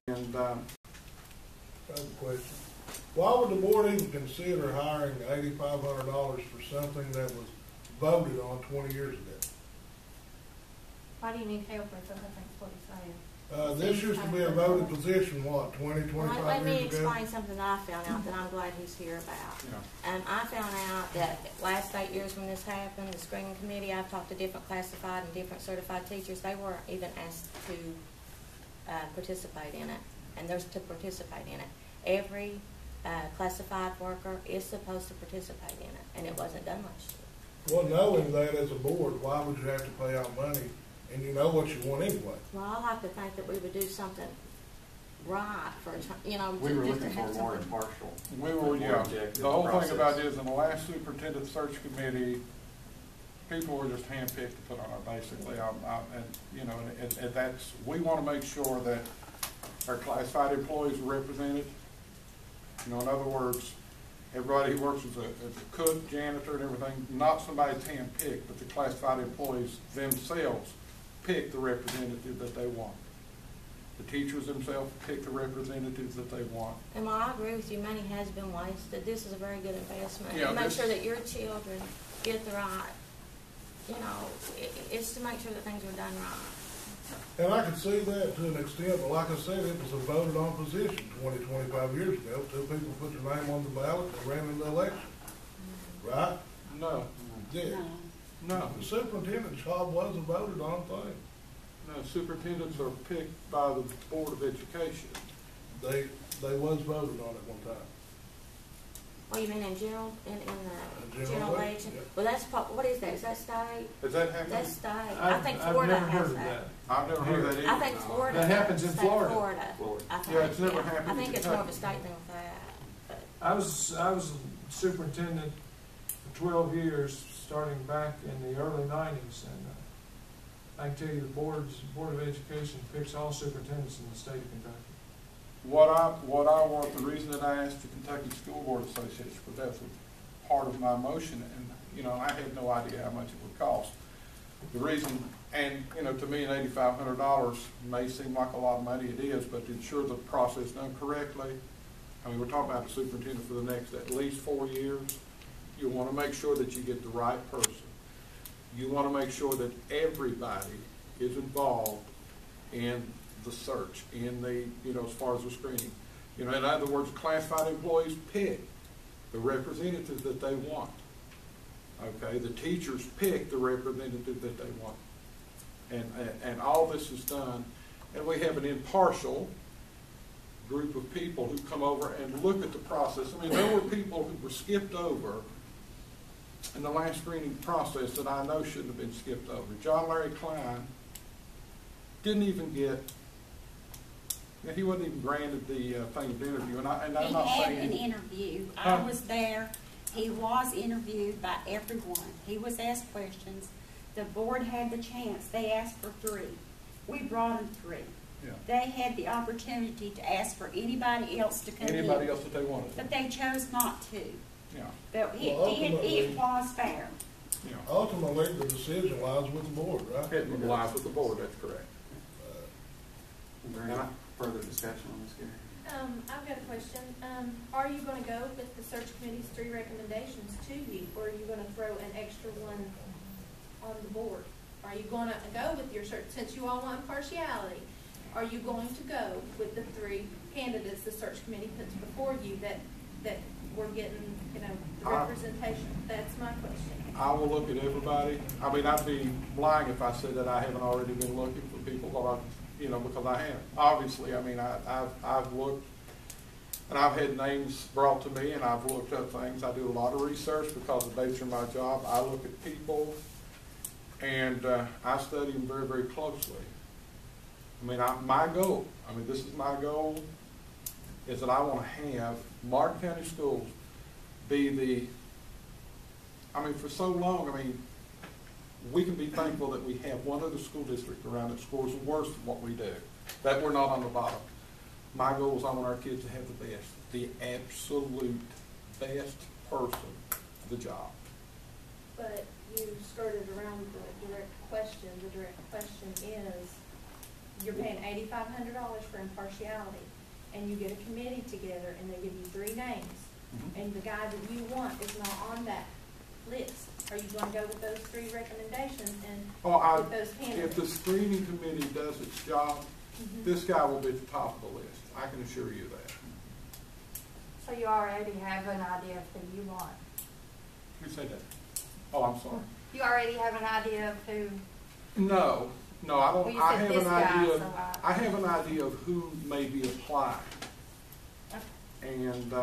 And I have a question. Why would the board even consider hiring $8,500 for something that was voted on 20 years ago? Why do you need help with it? I think that's what he's saying. This used to be a voted position, what, 20, 25 years ago? Let me explain something that I found out that I'm glad he's here about. Yeah. I found out that last 8 years when this happened, the screening committee, I've talked to different classified and different certified teachers, they weren't even asked to participate in it, and they're to participate in it. Every classified worker is supposed to participate in it, and it wasn't done last year. Well, knowing that as a board, why would you have to pay out money and you know what you want anyway? Well, I like to think that we would do something right for, you know, we were just looking to have for more something. impartial. we were, yeah. The whole thing about it is in the last superintendent search committee, people were just handpicked to put on it, basically. And you know, and that's, we want to make sure that our classified employees are represented. You know, in other words, everybody who works as a cook, janitor, and everything, not somebody's handpicked, but the classified employees themselves pick the representative that they want. The teachers themselves pick the representatives that they want. And while I agree with you, money has been wasted, this is a very good investment. Yeah, To make sure that your children get the right, you know, it's to make sure that things are done right. And I can see that to an extent, but like I said, it was a voted on position 20, 25 years ago. Two people put their name on the ballot and ran in the election. Right? No. Yeah. No. The superintendent's job was a voted on thing. No, superintendents are picked by the Board of Education. They was voted on at one time. Well, you mean in general, in the general election? election? Yeah. Well, that's, what is that? Is that state? Has that happened? That's state. I think Florida has that. I've never heard that either. I think Florida. That happens in Florida. I think, Yeah, it's never happened I in think it's more of a Kentucky. state thing with that. But I was superintendent for 12 years, starting back in the early 90s, and I can tell you the Board of Education picks all superintendents in the state of Kentucky. What I want, the reason that I asked the Kentucky School Board Association, because that's a part of my motion, and you know, I had no idea how much it would cost. The reason, and you know, to me, $8,500 may seem like a lot of money. It is, but to ensure the process done correctly, I mean, we're talking about the superintendent for the next at least 4 years. You want to make sure that you get the right person. You want to make sure that everybody is involved in the search, in the, you know, as far as the screening. You know, in other words, classified employees pick the representatives that they want. Okay, the teachers pick the representative that they want. And all this is done, and we have an impartial group of people who come over and look at the process. I mean, there were people who were skipped over in the last screening process that I know shouldn't have been skipped over. John Larry Klein didn't even get, he wasn't even granted the thing of interview. And I'm not saying he had an interview. I was there. He was interviewed by everyone. He was asked questions. The board had the chance. They asked for 3. We brought them 3. Yeah. They had the opportunity to ask for anybody else to come in. Anybody else that they wanted. But they chose not to. Yeah. But Well, it was fair. Yeah. Ultimately, the decision lies with the board, right? It lies with the board, that's correct. Is there any further discussion on this, Gary? I've got a question. Are you going to go with the search committee's 3 recommendations to you, or are you going to throw an extra one on the board? Are you going to go with your search, since you all want impartiality, are you going to go with the 3 candidates the search committee puts before you that we're getting, you know, the representation? That's my question. I will look at everybody. I mean, I'd be lying if I said that I haven't already been looking for people, but you know, because I have. Obviously, I mean, I've looked, and I've had names brought to me, and I've looked up things. I do a lot of research because of the nature of my job. I look at people, and I study them very, very closely. I mean, my goal, I mean, this is my goal, is that I want to have Martin County Schools be the, I mean, for so long, I mean, we can be thankful that we have one other school district around that scores worse than what we do, that we're not on the bottom. My goal is I want our kids to have the best, the absolute best person for the job. But you skirted around the direct question. The direct question is, you're paying $8,500 for impartiality, and you get a committee together, and they give you 3 names, and the guy that you want is not on that list, are you gonna go with those 3 recommendations and with those If candidates? the screening committee does its job, this guy will be at the top of the list. I can assure you that. So you already have an idea of who you want? Who said that? Oh, I'm sorry. You already have an idea of who? No, I Well, don't. you I said have this an guy, idea. so I have an idea of who may be applying. Okay. And